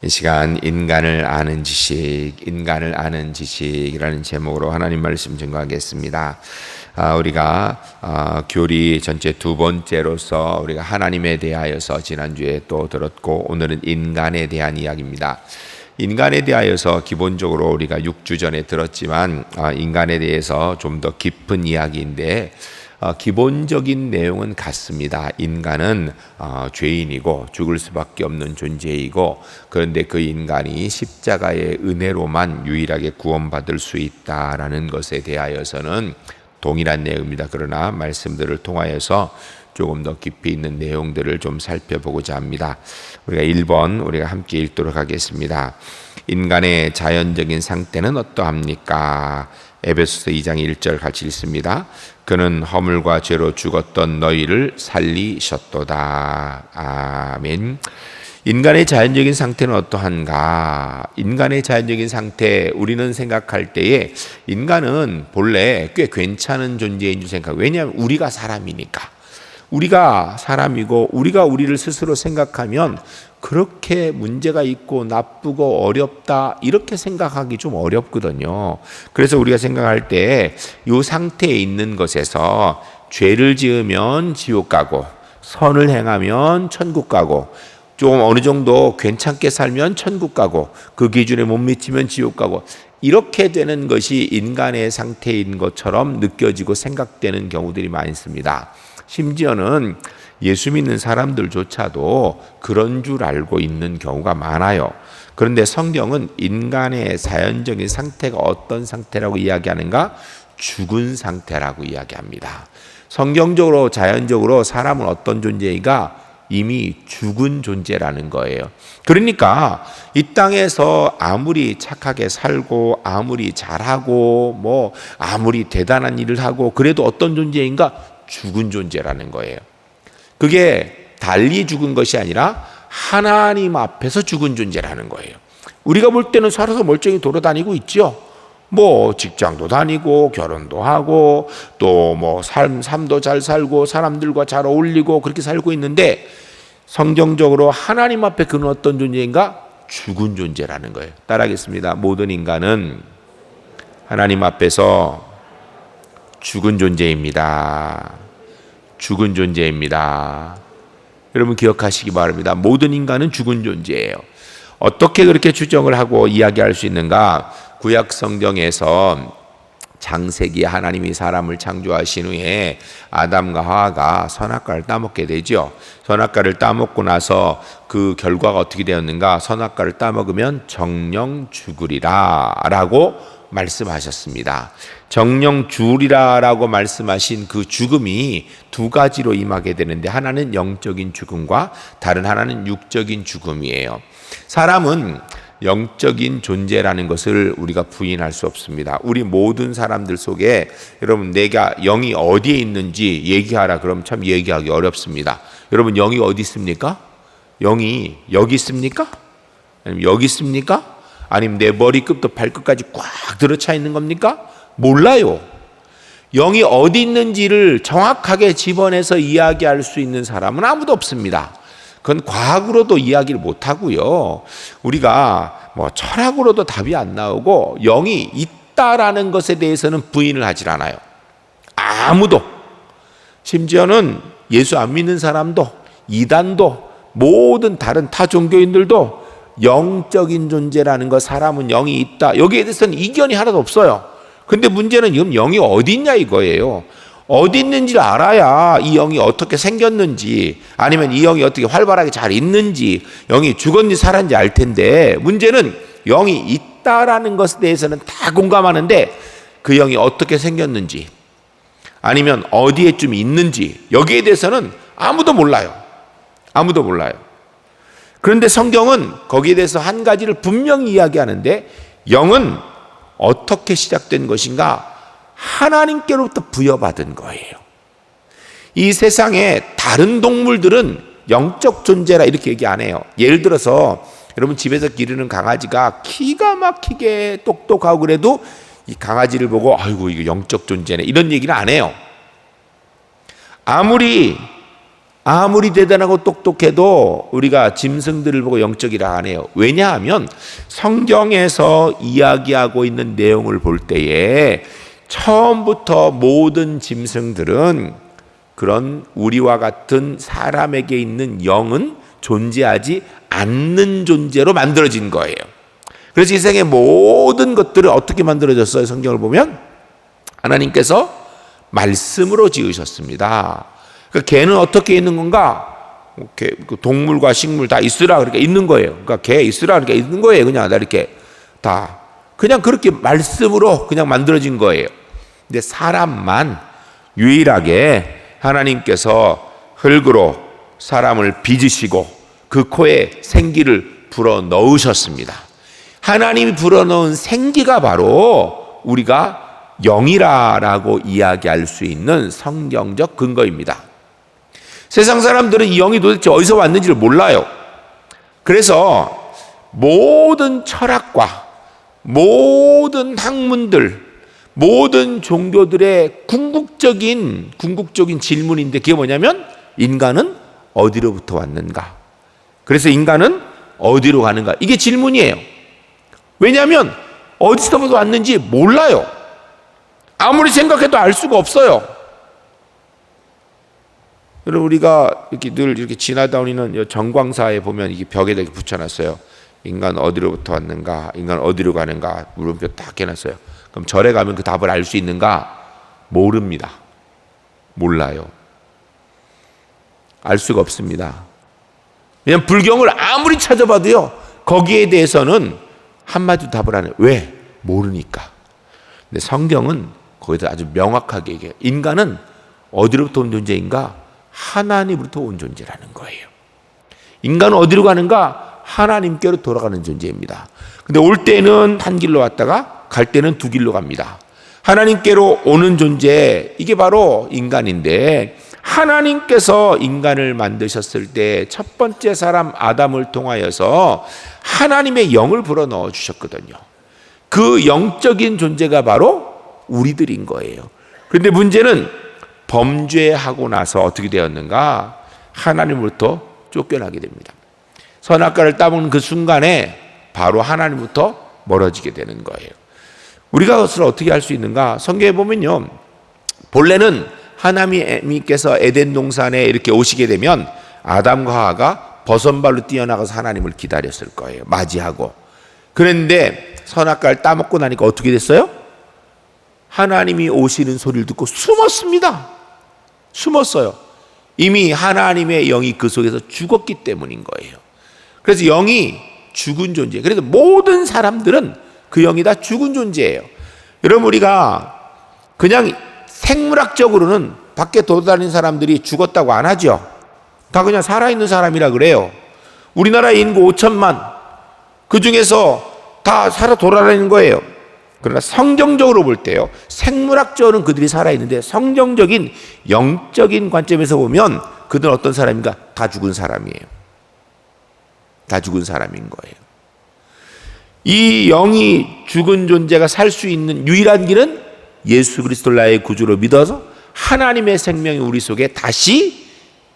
이 시간 인간을 아는 지식이라는 제목으로 하나님 말씀 증거하겠습니다. 우리가 교리 전체 두 번째로서 우리가 하나님에 대하여서 지난주에 또 들었고, 오늘은 인간에 대한 이야기입니다. 인간에 대하여서 기본적으로 우리가 6주 전에 들었지만 인간에 대해서 좀 더 깊은 이야기인데, 기본적인 내용은 같습니다. 인간은 죄인이고 죽을 수밖에 없는 존재이고, 그런데 그 인간이 십자가의 은혜로만 유일하게 구원받을 수 있다라는 것에 대하여서는 동일한 내용입니다. 그러나 말씀들을 통하여서 조금 더 깊이 있는 내용들을 좀 살펴보고자 합니다. 우리가 1번 우리가 함께 읽도록 하겠습니다. 인간의 자연적인 상태는 어떠합니까? 에베소서 2장 1절 같이 읽습니다. 그는 허물과 죄로 죽었던 너희를 살리셨도다. 아멘. 인간의 자연적인 상태는 어떠한가? 인간의 자연적인 상태, 우리는 생각할 때에 인간은 본래 꽤 괜찮은 존재인 줄 생각해요. 왜냐하면 우리가 사람이니까. 우리가 사람이고 우리가 우리를 스스로 생각하면 그렇게 문제가 있고 나쁘고 어렵다 이렇게 생각하기 좀 어렵거든요. 그래서 우리가 생각할 때 이 상태에 있는 것에서 죄를 지으면 지옥 가고, 선을 행하면 천국 가고, 좀 어느 정도 괜찮게 살면 천국 가고, 그 기준에 못 미치면 지옥 가고, 이렇게 되는 것이 인간의 상태인 것처럼 느껴지고 생각되는 경우들이 많습니다. 심지어는 예수 믿는 사람들조차도 그런 줄 알고 있는 경우가 많아요. 그런데 성경은 인간의 자연적인 상태가 어떤 상태라고 이야기하는가? 죽은 상태라고 이야기합니다. 성경적으로 자연적으로 사람은 어떤 존재인가? 이미 죽은 존재라는 거예요. 그러니까 이 땅에서 아무리 착하게 살고 아무리 잘하고 아무리 대단한 일을 하고 그래도 어떤 존재인가? 죽은 존재라는 거예요. 그게 달리 죽은 것이 아니라 하나님 앞에서 죽은 존재라는 거예요. 우리가 볼 때는 살아서 멀쩡히 돌아다니고 있죠. 직장도 다니고 결혼도 하고 또 삶도 잘 살고 사람들과 잘 어울리고 그렇게 살고 있는데, 성경적으로 하나님 앞에 그는 어떤 존재인가? 죽은 존재라는 거예요. 따라하겠습니다. 모든 인간은 하나님 앞에서 죽은 존재입니다. 죽은 존재입니다. 여러분 기억하시기 바랍니다. 모든 인간은 죽은 존재예요. 어떻게 그렇게 추정을 하고 이야기할 수 있는가? 구약 성경에서 창세기에 하나님이 사람을 창조하신 후에 아담과 하와가 선악과를 따먹게 되죠. 선악과를 따먹고 나서 그 결과가 어떻게 되었는가? 선악과를 따먹으면 정령 죽으리라 라고 말씀하셨습니다. 정령 죽으리라 라고 말씀하신 그 죽음이 두 가지로 임하게 되는데, 하나는 영적인 죽음과 다른 하나는 육적인 죽음이에요. 사람은 영적인 존재라는 것을 우리가 부인할 수 없습니다. 우리 모든 사람들 속에 여러분 내가 영이 어디에 있는지 얘기하라 그러면 참 얘기하기 어렵습니다. 여러분 영이 어디 있습니까? 영이 여기 있습니까? 아니면 여기 있습니까? 아니면 내 머리끝부터 발끝까지 꽉 들어차 있는 겁니까? 몰라요. 영이 어디 있는지를 정확하게 집어내서 이야기할 수 있는 사람은 아무도 없습니다. 그건 과학으로도 이야기를 못하고요. 우리가 철학으로도 답이 안 나오고, 영이 있다라는 것에 대해서는 부인을 하질 않아요. 아무도. 심지어는 예수 안 믿는 사람도, 이단도, 모든 다른 타 종교인들도 영적인 존재라는 것, 사람은 영이 있다, 여기에 대해서는 이견이 하나도 없어요. 근데 문제는 지금 영이 어디 있냐 이거예요. 어디 있는지를 알아야 이 영이 어떻게 생겼는지, 아니면 이 영이 어떻게 활발하게 잘 있는지, 영이 죽었는지 살았는지 알 텐데, 문제는 영이 있다라는 것에 대해서는 다 공감하는데 그 영이 어떻게 생겼는지, 아니면 어디에 좀 있는지, 여기에 대해서는 아무도 몰라요. 아무도 몰라요. 그런데 성경은 거기에 대해서 한 가지를 분명히 이야기하는데, 영은 어떻게 시작된 것인가? 하나님께로부터 부여받은 거예요. 이 세상에 다른 동물들은 영적 존재라 이렇게 얘기 안 해요. 예를 들어서 여러분 집에서 기르는 강아지가 기가 막히게 똑똑하고 그래도 이 강아지를 보고 아이고 이거 영적 존재네 이런 얘기는 안 해요. 아무리 아무리 대단하고 똑똑해도 우리가 짐승들을 보고 영적이라 안 해요. 왜냐하면 성경에서 이야기하고 있는 내용을 볼 때에 처음부터 모든 짐승들은 그런 우리와 같은 사람에게 있는 영은 존재하지 않는 존재로 만들어진 거예요. 그래서 이 세상의 모든 것들은 어떻게 만들어졌어요? 성경을 보면 하나님께서 말씀으로 지으셨습니다. 그러니까 개는 어떻게 있는 건가? 동물과 식물 다 있으라 그러니까 있는 거예요. 그러니까 개 있으라 그러니까 있는 거예요. 그냥 이렇게 다 그냥 그렇게 말씀으로 그냥 만들어진 거예요. 근데 사람만 유일하게 하나님께서 흙으로 사람을 빚으시고 그 코에 생기를 불어 넣으셨습니다. 하나님이 불어 넣은 생기가 바로 우리가 영이라고 이야기할 수 있는 성경적 근거입니다. 세상 사람들은 이 영이 도대체 어디서 왔는지를 몰라요. 그래서 모든 철학과 모든 학문들, 모든 종교들의 궁극적인 질문인데 그게 뭐냐면 인간은 어디로부터 왔는가? 그래서 인간은 어디로 가는가? 이게 질문이에요. 왜냐하면 어디서부터 왔는지 몰라요. 아무리 생각해도 알 수가 없어요. 여러분 우리가 이렇게 늘 이렇게 지나다니는 정광사에 보면 이게 벽에다 이렇게 붙여놨어요. 인간 어디로부터 왔는가? 인간 어디로 가는가? 물음표 딱 해놨어요. 그럼 절에 가면 그 답을 알 수 있는가? 모릅니다. 몰라요. 알 수가 없습니다. 왜냐하면 불경을 아무리 찾아봐도요 거기에 대해서는 한마디도 답을 안 해요. 왜? 모르니까. 근데 성경은 거기서 아주 명확하게 얘기해요. 인간은 어디로부터 온 존재인가? 하나님으로부터 온 존재라는 거예요. 인간은 어디로 가는가? 하나님께로 돌아가는 존재입니다. 근데 올 때는 한 길로 왔다가 갈 때는 두 길로 갑니다. 하나님께로 오는 존재, 이게 바로 인간인데 하나님께서 인간을 만드셨을 때 첫 번째 사람 아담을 통하여서 하나님의 영을 불어넣어 주셨거든요. 그 영적인 존재가 바로 우리들인 거예요. 그런데 문제는 범죄하고 나서 어떻게 되었는가? 하나님으로부터 쫓겨나게 됩니다. 선악과를 따먹는 그 순간에 바로 하나님부터 멀어지게 되는 거예요. 우리가 그것을 어떻게 할 수 있는가? 성경에 보면요, 본래는 하나님께서 에덴 동산에 이렇게 오시게 되면 아담과 하와가 버선발로 뛰어나가서 하나님을 기다렸을 거예요. 맞이하고. 그런데 선악과를 따먹고 나니까 어떻게 됐어요? 하나님이 오시는 소리를 듣고 숨었습니다. 숨었어요. 이미 하나님의 영이 그 속에서 죽었기 때문인 거예요. 그래서 영이 죽은 존재. 그래서 모든 사람들은 그 영이 다 죽은 존재예요. 여러분 우리가 그냥 생물학적으로는 밖에 돌아다니는 사람들이 죽었다고 안 하죠. 다 그냥 살아있는 사람이라 그래요. 우리나라 인구 5천만 그 중에서 다 살아 돌아다니는 거예요. 그러나 성경적으로 볼 때요, 생물학적으로는 그들이 살아있는데 성경적인 영적인 관점에서 보면 그들은 어떤 사람인가? 다 죽은 사람이에요. 다 죽은 사람인 거예요. 이 영이 죽은 존재가 살 수 있는 유일한 길은 예수 그리스도를 나의 구주로 믿어서 하나님의 생명이 우리 속에 다시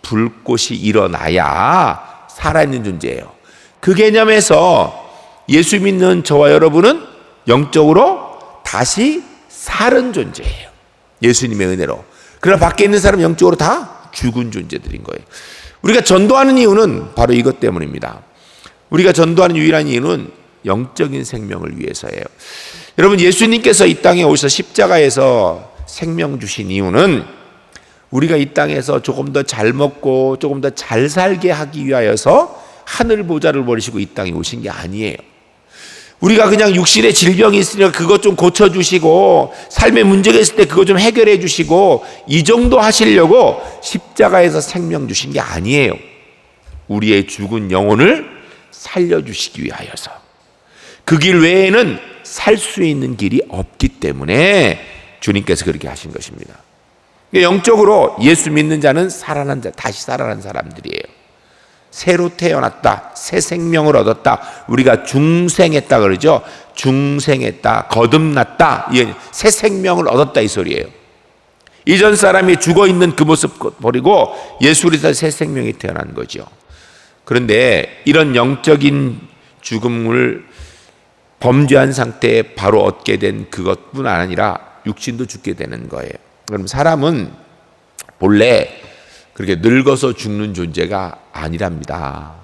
불꽃이 일어나야 살아있는 존재예요. 그 개념에서 예수 믿는 저와 여러분은 영적으로 다시 살은 존재예요. 예수님의 은혜로. 그러나 밖에 있는 사람은 영적으로 다 죽은 존재들인 거예요. 우리가 전도하는 이유는 바로 이것 때문입니다. 우리가 전도하는 유일한 이유는 영적인 생명을 위해서예요. 여러분 예수님께서 이 땅에 오셔서 십자가에서 생명 주신 이유는 우리가 이 땅에서 조금 더 잘 먹고 조금 더 잘 살게 하기 위하여서 하늘 보좌를 버리시고 이 땅에 오신 게 아니에요. 우리가 그냥 육신의 질병이 있으니까 그것 좀 고쳐주시고 삶의 문제가 있을 때 그것 좀 해결해 주시고 이 정도 하시려고 십자가에서 생명 주신 게 아니에요. 우리의 죽은 영혼을 살려주시기 위하여서. 그 길 외에는 살 수 있는 길이 없기 때문에 주님께서 그렇게 하신 것입니다. 영적으로 예수 믿는 자는 살아난 자, 다시 살아난 사람들이에요. 새로 태어났다, 새 생명을 얻었다. 우리가 중생했다 그러죠. 중생했다, 거듭났다, 새 생명을 얻었다 이 소리예요. 이전 사람이 죽어 있는 그 모습 버리고 예수 그리스도의 새 생명이 태어난 거죠. 그런데 이런 영적인 죽음을 범죄한 상태에 바로 얻게 된 그것뿐 아니라 육신도 죽게 되는 거예요. 그럼 사람은 본래 그렇게 늙어서 죽는 존재가 아니랍니다.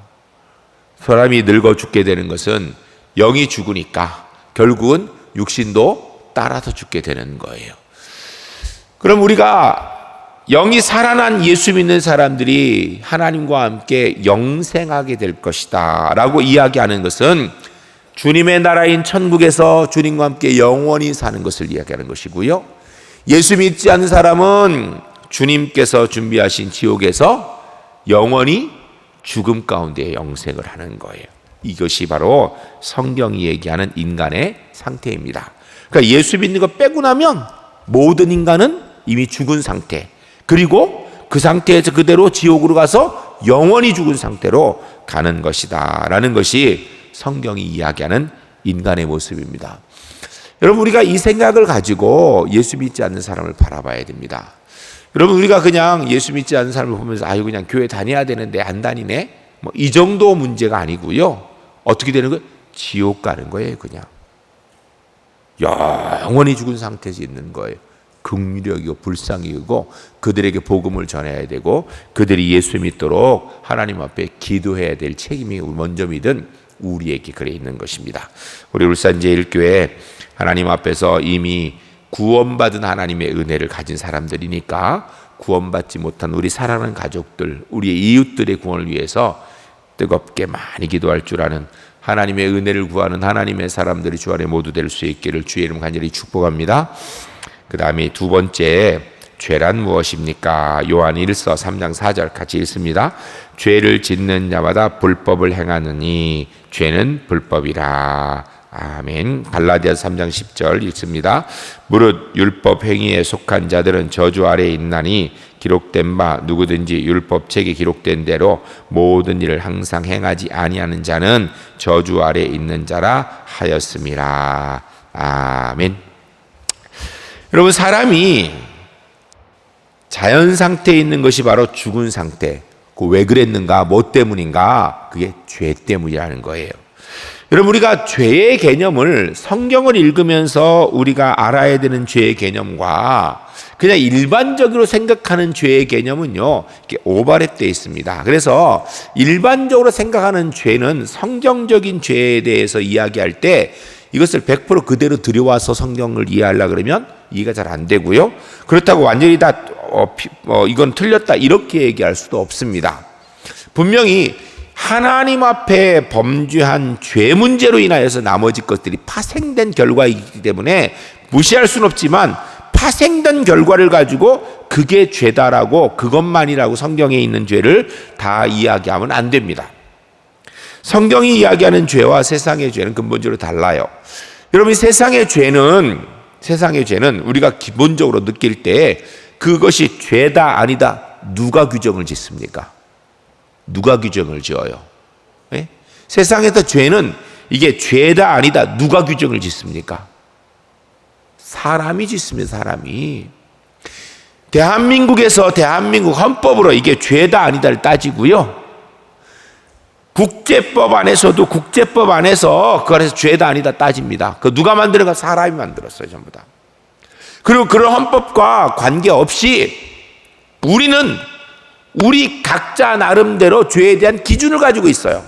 사람이 늙어 죽게 되는 것은 영이 죽으니까 결국은 육신도 따라서 죽게 되는 거예요. 그럼 우리가 영이 살아난 예수 믿는 사람들이 하나님과 함께 영생하게 될 것이다 라고 이야기하는 것은 주님의 나라인 천국에서 주님과 함께 영원히 사는 것을 이야기하는 것이고요. 예수 믿지 않는 사람은 주님께서 준비하신 지옥에서 영원히 죽음 가운데 영생을 하는 거예요. 이것이 바로 성경이 얘기하는 인간의 상태입니다. 그러니까 예수 믿는 거 빼고 나면 모든 인간은 이미 죽은 상태, 그리고 그 상태에서 그대로 지옥으로 가서 영원히 죽은 상태로 가는 것이다 라는 것이 성경이 이야기하는 인간의 모습입니다. 여러분, 우리가 이 생각을 가지고 예수 믿지 않는 사람을 바라봐야 됩니다. 여러분, 우리가 그냥 예수 믿지 않는 사람을 보면서 아유 그냥 교회 다녀야 되는데 안 다니네, 뭐 이 정도 문제가 아니고요. 어떻게 되는 거예요? 지옥 가는 거예요. 그냥 영원히 죽은 상태에서 있는 거예요. 긍휼이고 불쌍이고 그들에게 복음을 전해야 되고 그들이 예수 믿도록 하나님 앞에 기도해야 될 책임이 먼저 믿은 우리에게 그래 있는 것입니다. 우리 울산제일교회 하나님 앞에서 이미 구원받은 하나님의 은혜를 가진 사람들이니까 구원받지 못한 우리 사랑하는 가족들, 우리의 이웃들의 구원을 위해서 뜨겁게 많이 기도할 줄 아는 하나님의 은혜를 구하는 하나님의 사람들이 주 안에 모두 될 수 있기를 주의 이름 간절히 축복합니다. 그 다음에 두 번째, 죄란 무엇입니까? 요한 1서 3장 4절 같이 읽습니다. 죄를 짓는 자마다 불법을 행하느니 죄는 불법이라. 아멘. 갈라디아서 3장 10절 읽습니다. 무릇 율법 행위에 속한 자들은 저주 아래에 있나니 기록된 바 누구든지 율법책에 기록된 대로 모든 일을 항상 행하지 아니하는 자는 저주 아래에 있는 자라 하였음이라. 아멘. 여러분, 사람이 자연 상태에 있는 것이 바로 죽은 상태. 그 왜 그랬는가? 뭐 때문인가? 그게 죄 때문이라는 거예요. 여러분, 우리가 죄의 개념을 성경을 읽으면서 우리가 알아야 되는 죄의 개념과 그냥 일반적으로 생각하는 죄의 개념은요, 이렇게 오버랩되어 있습니다. 그래서 일반적으로 생각하는 죄는 성경적인 죄에 대해서 이야기할 때 이것을 100% 그대로 들여와서 성경을 이해하려고 그러면 이해가 잘 안 되고요. 그렇다고 완전히 다 이건 틀렸다 이렇게 얘기할 수도 없습니다. 분명히 하나님 앞에 범죄한 죄 문제로 인하여서 나머지 것들이 파생된 결과이기 때문에 무시할 수는 없지만 파생된 결과를 가지고 그게 죄다라고 그것만이라고 성경에 있는 죄를 다 이야기하면 안 됩니다. 성경이 이야기하는 죄와 세상의 죄는 근본적으로 달라요. 여러분, 세상의 죄는 우리가 기본적으로 느낄 때 그것이 죄다 아니다 누가 규정을 짓습니까? 누가 규정을 지어요? 네? 세상에서 죄는 이게 죄다 아니다 누가 규정을 짓습니까? 사람이 짓습니다. 사람이. 대한민국에서 대한민국 헌법으로 이게 죄다 아니다를 따지고요. 국제법 안에서도 국제법 안에서 그래서 죄다 아니다 따집니다. 그 누가 만드는 거? 사람이 만들었어요. 전부 다. 그리고 그런 헌법과 관계없이 우리는 우리 각자 나름대로 죄에 대한 기준을 가지고 있어요.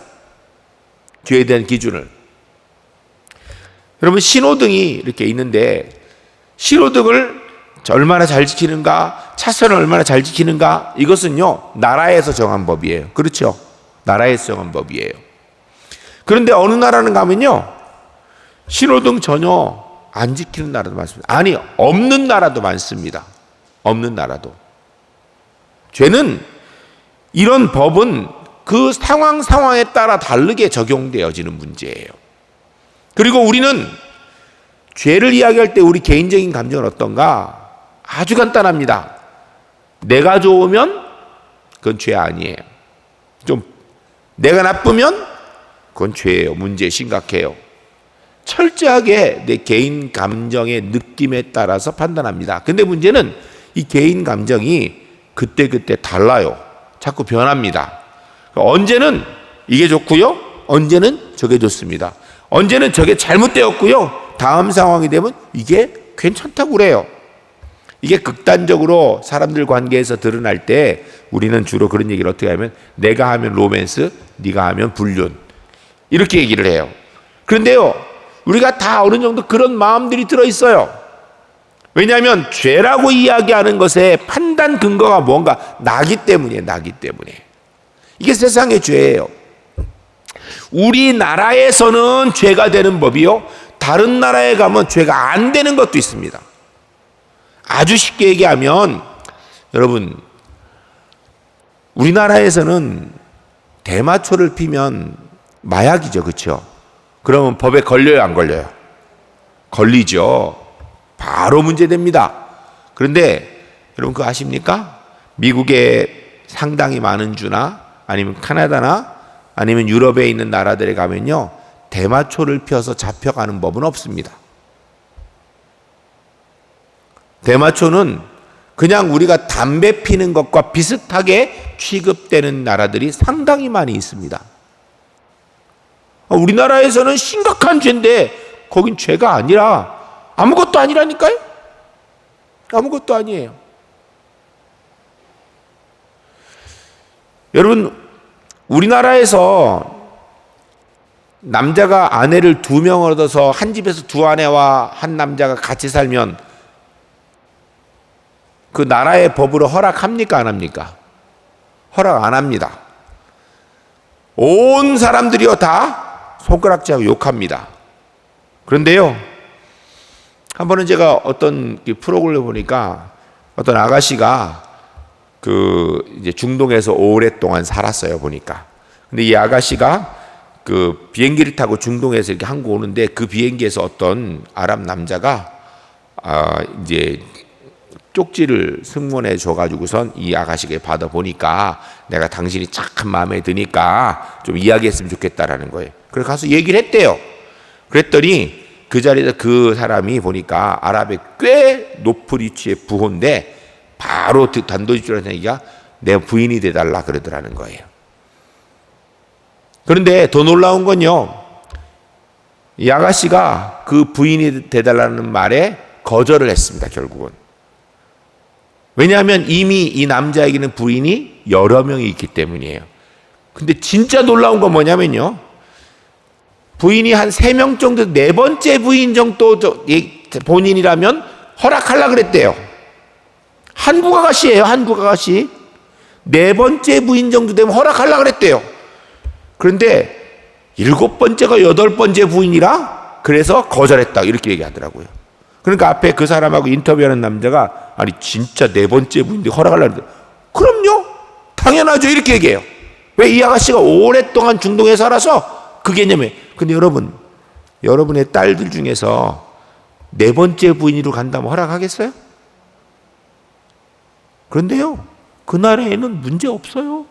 죄에 대한 기준을. 여러분, 신호등이 이렇게 있는데 신호등을 얼마나 잘 지키는가, 차선을 얼마나 잘 지키는가, 이것은요 나라에서 정한 법이에요. 그렇죠? 나라에서 정한 법이에요. 그런데 어느 나라는 가면요 신호등 전혀 안 지키는 나라도 많습니다. 아니, 없는 나라도 많습니다. 없는 나라도. 죄는 이런 법은 그 상황에 따라 다르게 적용되어지는 문제예요. 그리고 우리는 죄를 이야기할 때 우리 개인적인 감정은 어떤가? 아주 간단합니다. 내가 좋으면 그건 죄 아니에요. 좀 내가 나쁘면 그건 죄예요. 문제 심각해요. 철저하게 내 개인 감정의 느낌에 따라서 판단합니다. 근데 문제는 이 개인 감정이 그때그때 달라요. 자꾸 변합니다. 언제는 이게 좋고요, 언제는 저게 좋습니다. 언제는 저게 잘못되었고요, 다음 상황이 되면 이게 괜찮다고 그래요. 이게 극단적으로 사람들 관계에서 드러날 때 우리는 주로 그런 얘기를 어떻게 하면, 내가 하면 로맨스, 네가 하면 불륜, 이렇게 얘기를 해요. 그런데요, 우리가 다 어느 정도 그런 마음들이 들어있어요. 왜냐하면 죄라고 이야기하는 것에 판단 근거가 뭔가 나기 때문이에요. 나기 때문에. 이게 세상의 죄예요. 우리나라에서는 죄가 되는 법이요, 다른 나라에 가면 죄가 안 되는 것도 있습니다. 아주 쉽게 얘기하면, 여러분, 우리나라에서는 대마초를 피면 마약이죠, 그렇죠? 그러면 법에 걸려요, 안 걸려요? 걸리죠. 바로 문제됩니다. 그런데 여러분 그거 아십니까? 미국에 상당히 많은 주나 아니면 카나다나 아니면 유럽에 있는 나라들에 가면요, 대마초를 피워서 잡혀가는 법은 없습니다. 대마초는 그냥 우리가 담배 피는 것과 비슷하게 취급되는 나라들이 상당히 많이 있습니다. 우리나라에서는 심각한 죄인데 거긴 죄가 아니라 아무것도 아니라니까요. 아무것도 아니에요. 여러분, 우리나라에서 남자가 아내를 2명 얻어서 한 집에서 2아내와 한 남자가 같이 살면 그 나라의 법으로 허락합니까, 안 합니까? 허락 안 합니다. 온 사람들이요 다 손가락질하고 욕합니다. 그런데요, 한 번은 제가 어떤 프로그램을 보니까 어떤 아가씨가 이제 중동에서 오랫동안 살았어요, 보니까. 근데 이 아가씨가 비행기를 타고 중동에서 이렇게 한국 오는데 그 비행기에서 어떤 아랍 남자가 이제 쪽지를 승문해 줘가지고선 이 아가씨에게 받아보니까 내가 당신이 참 마음에 드니까 좀 이야기했으면 좋겠다라는 거예요. 그래서 가서 얘기를 했대요. 그랬더니 그 자리에서 그 사람이 보니까 아랍의 꽤 높은 위치의 부호인데 바로 단도직입적으로 얘기가 내 부인이 돼달라 그러더라는 거예요. 그런데 더 놀라운 건요, 이 아가씨가 그 부인이 돼달라는 말에 거절을 했습니다, 결국은. 왜냐하면 이미 이 남자에게는 부인이 여러 명이 있기 때문이에요. 근데 진짜 놀라운 건 뭐냐면요, 부인이 한 3명 정도, 4번째 부인 정도 본인이라면 허락하려고 그랬대요. 한국 아가씨예요, 한국 아가씨. 4번째 부인 정도 되면 허락하려고 그랬대요. 그런데 7번째가 8번째 부인이라 그래서 거절했다, 이렇게 얘기하더라고요. 그러니까 앞에 그 사람하고 인터뷰하는 남자가, 아니 진짜 4번째 부인인데 허락하려고 그랬더니, 그럼요, 당연하죠, 이렇게 얘기해요. 왜? 이 아가씨가 오랫동안 중동에 살아서 그 개념에. 근데 여러분, 여러분의 딸들 중에서 4번째 부인으로 간다면 허락하겠어요? 그런데요, 그 나라에는 문제 없어요.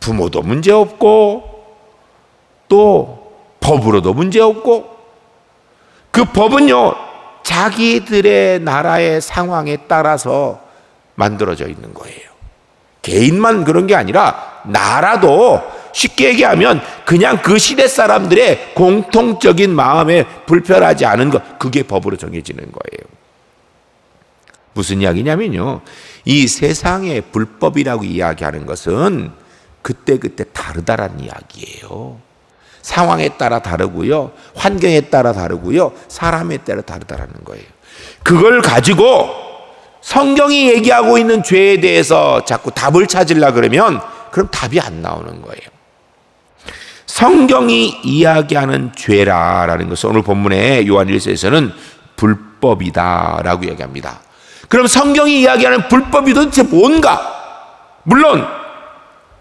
부모도 문제 없고 또 법으로도 문제 없고, 그 법은요 자기들의 나라의 상황에 따라서 만들어져 있는 거예요. 개인만 그런 게 아니라 나라도, 쉽게 얘기하면 그냥 그 시대 사람들의 공통적인 마음에 불편하지 않은 것, 그게 법으로 정해지는 거예요. 무슨 이야기냐면요, 이 세상의 불법이라고 이야기하는 것은 그때그때 다르다라는 이야기예요. 상황에 따라 다르고요, 환경에 따라 다르고요, 사람에 따라 다르다라는 거예요. 그걸 가지고 성경이 얘기하고 있는 죄에 대해서 자꾸 답을 찾으려고 그러면 그럼 답이 안 나오는 거예요. 성경이 이야기하는 죄라라는 것은 오늘 본문의 요한 1서에서는 불법이다라고 이야기합니다. 그럼 성경이 이야기하는 불법이 도대체 뭔가? 물론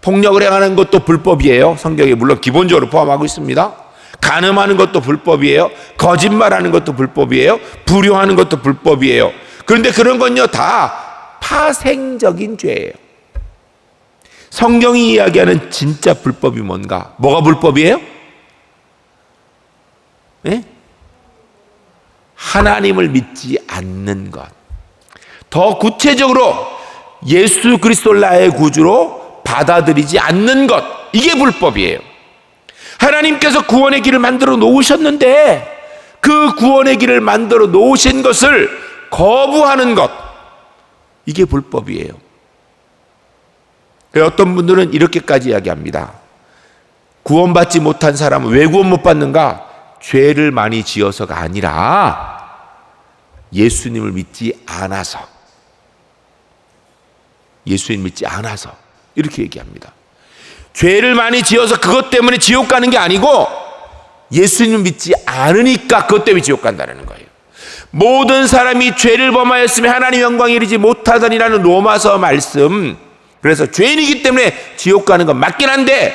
폭력을 행하는 것도 불법이에요. 성경에 물론 기본적으로 포함하고 있습니다. 간음하는 것도 불법이에요. 거짓말하는 것도 불법이에요. 불효하는 것도 불법이에요. 그런데 그런 건요 다 파생적인 죄예요. 성경이 이야기하는 진짜 불법이 뭔가? 뭐가 불법이에요? 네? 하나님을 믿지 않는 것. 더 구체적으로 예수 그리스도를 나의 구주로 받아들이지 않는 것, 이게 불법이에요. 하나님께서 구원의 길을 만들어 놓으셨는데 그 구원의 길을 만들어 놓으신 것을 거부하는 것, 이게 불법이에요. 어떤 분들은 이렇게까지 이야기합니다. 구원받지 못한 사람은 왜 구원 못 받는가? 죄를 많이 지어서가 아니라 예수님을 믿지 않아서, 예수님 믿지 않아서, 이렇게 얘기합니다. 죄를 많이 지어서 그것 때문에 지옥 가는 게 아니고 예수님을 믿지 않으니까 그것 때문에 지옥 간다는 거예요. 모든 사람이 죄를 범하였으면 하나님 영광에 이르지 못하더니라는 로마서 말씀, 그래서 죄인이기 때문에 지옥 가는 건 맞긴 한데,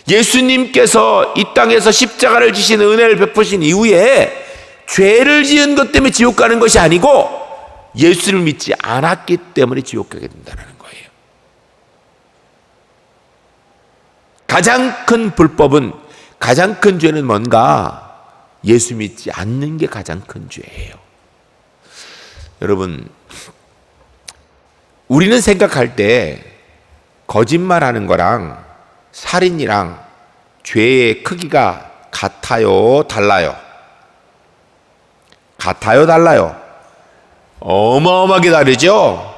예수님께서 이 땅에서 십자가를 지신 은혜를 베푸신 이후에 죄를 지은 것 때문에 지옥 가는 것이 아니고 예수를 믿지 않았기 때문에 지옥 가게 된다는 거예요. 가장 큰 불법은, 가장 큰 죄는 뭔가? 예수 믿지 않는 게 가장 큰 죄예요. 여러분, 우리는 생각할 때 거짓말하는 거랑 살인이랑 죄의 크기가 같아요, 달라요? 같아요, 달라요? 어마어마하게 다르죠?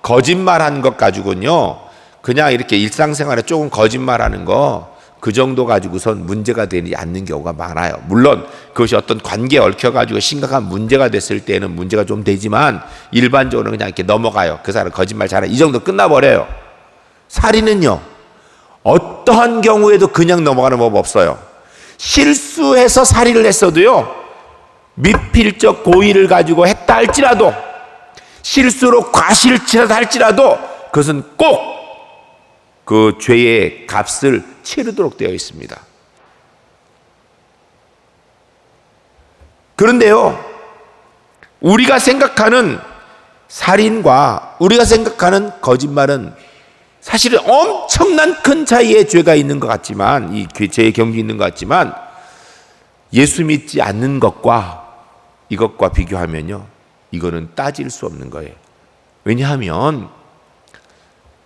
거짓말한 것 가지고는요, 그냥 이렇게 일상생활에 조금 거짓말하는 거, 그 정도 가지고선 문제가 되지 않는 경우가 많아요. 물론 그것이 어떤 관계에 얽혀가지고 심각한 문제가 됐을 때는 문제가 좀 되지만 일반적으로 그냥 이렇게 넘어가요. 그 사람 거짓말 잘해, 이 정도 끝나버려요. 살인은요, 어떠한 경우에도 그냥 넘어가는 법 없어요. 실수해서 살인을 했어도요, 미필적 고의를 가지고 했다 할지라도, 실수로 과실치사다 할지라도 그것은 꼭 그 죄의 값을 치르도록 되어 있습니다. 그런데요, 우리가 생각하는 살인과 우리가 생각하는 거짓말은 사실은 엄청난 큰 차이의 죄가 있는 것 같지만, 이 죄의 경중이 있는 것 같지만, 예수 믿지 않는 것과 이것과 비교하면요, 이거는 따질 수 없는 거예요. 왜냐하면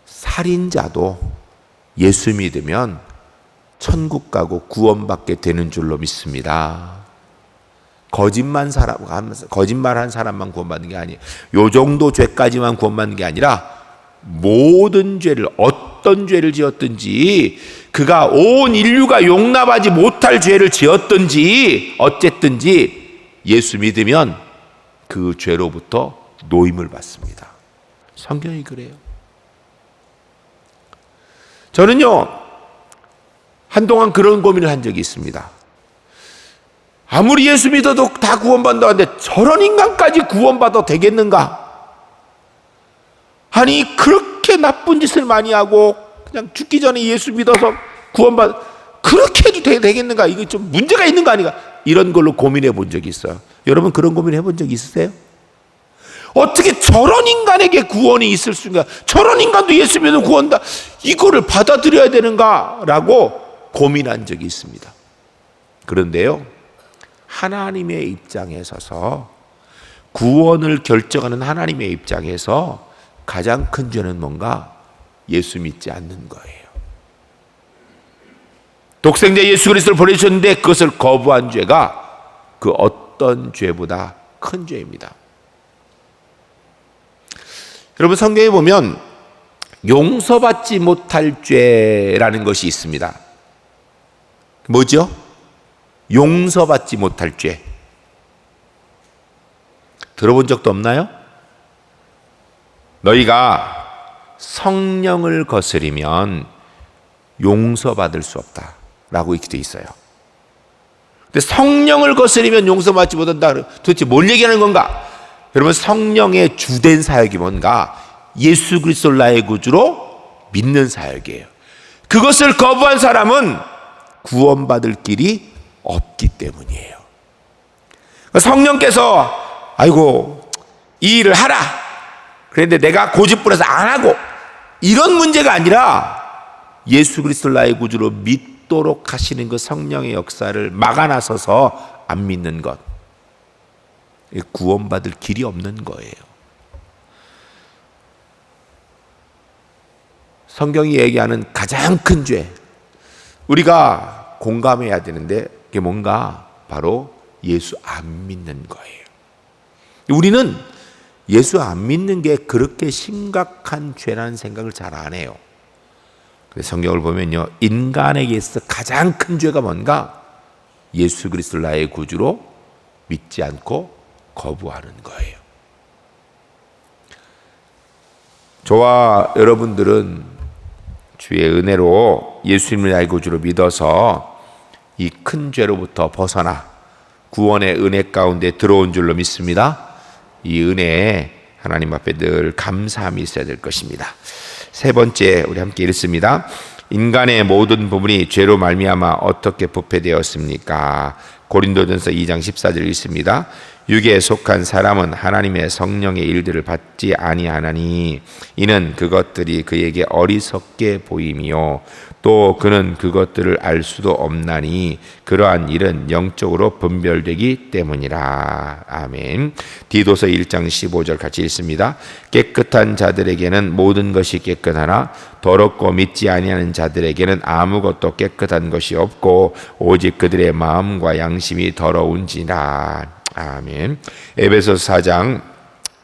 살인자도 예수 믿으면 천국 가고 구원받게 되는 줄로 믿습니다. 거짓말한 사람만 구원받는 게 아니에요. 요 정도 죄까지만 구원받는 게 아니라 모든 죄를, 어떤 죄를 지었든지, 그가 온 인류가 용납하지 못할 죄를 지었든지 어쨌든지 예수 믿으면 그 죄로부터 노임을 받습니다. 성경이 그래요. 저는요, 한동안 그런 고민을 한 적이 있습니다. 아무리 예수 믿어도 다 구원받는다는데 저런 인간까지 구원받아도 되겠는가? 아니, 그렇게 나쁜 짓을 많이 하고 그냥 죽기 전에 예수 믿어서 그렇게 해도 되겠는가? 이거 좀 문제가 있는 거 아닌가? 이런 걸로 고민해 본 적이 있어요. 여러분, 그런 고민 해본 적 있으세요? 어떻게 저런 인간에게 구원이 있을 수가? 저런 인간도 예수 믿으면 구원다, 이거를 받아들여야 되는가? 라고 고민한 적이 있습니다. 그런데요, 하나님의 입장에 서서, 구원을 결정하는 하나님의 입장에서 가장 큰 죄는 뭔가? 예수 믿지 않는 거예요. 독생자 예수 그리스도를 보내주셨는데 그것을 거부한 죄가 그 어떤 죄보다 큰 죄입니다. 여러분, 성경에 보면 용서받지 못할 죄라는 것이 있습니다. 뭐죠? 용서받지 못할 죄. 들어본 적도 없나요? 너희가 성령을 거스리면 용서받을 수 없다 라고 이렇게 돼 있어요. 근데 성령을 거스리면 용서받지 못한다, 도대체 뭘 얘기하는 건가? 여러분, 성령의 주된 사역이 뭔가? 예수 그리스도를 나의 구주로 믿는 사역이에요. 그것을 거부한 사람은 구원받을 길이 없기 때문이에요. 성령께서 아이고 이 일을 하라, 그런데 내가 고집부려서 안 하고, 이런 문제가 아니라 예수 그리스도를 나의 구주로 믿도록 하시는 그 성령의 역사를 막아나서서 안 믿는 것, 구원받을 길이 없는 거예요. 성경이 얘기하는 가장 큰 죄, 우리가 공감해야 되는데 그게 뭔가 바로 예수 안 믿는 거예요. 우리는 예수 안 믿는 게 그렇게 심각한 죄라는 생각을 잘 안 해요. 그래서 성경을 보면요, 인간에게 있어 가장 큰 죄가 뭔가? 예수 그리스도를 나의 구주로 믿지 않고 거부하는 거예요. 저와 여러분들은 주의 은혜로 예수님을 나의 구주로 믿어서 이 큰 죄로부터 벗어나 구원의 은혜 가운데 들어온 줄로 믿습니다. 이 은혜에 하나님 앞에 늘 감사함이 있어야 될 것입니다. 세 번째, 우리 함께 읽습니다. 인간의 모든 부분이 죄로 말미암아 어떻게 부패되었습니까? 고린도전서 2장 14절 읽습니다. 육에 속한 사람은 하나님의 성령의 일들을 받지 아니하나니 이는 그것들이 그에게 어리석게 보임이요 또 그는 그것들을 알 수도 없나니 그러한 일은 영적으로 분별되기 때문이라. 아멘. 디도서 1장 15절 같이 읽습니다. 깨끗한 자들에게는 모든 것이 깨끗하나 더럽고 믿지 아니하는 자들에게는 아무것도 깨끗한 것이 없고 오직 그들의 마음과 양심이 더러운지라. 아멘. 에베소서 4장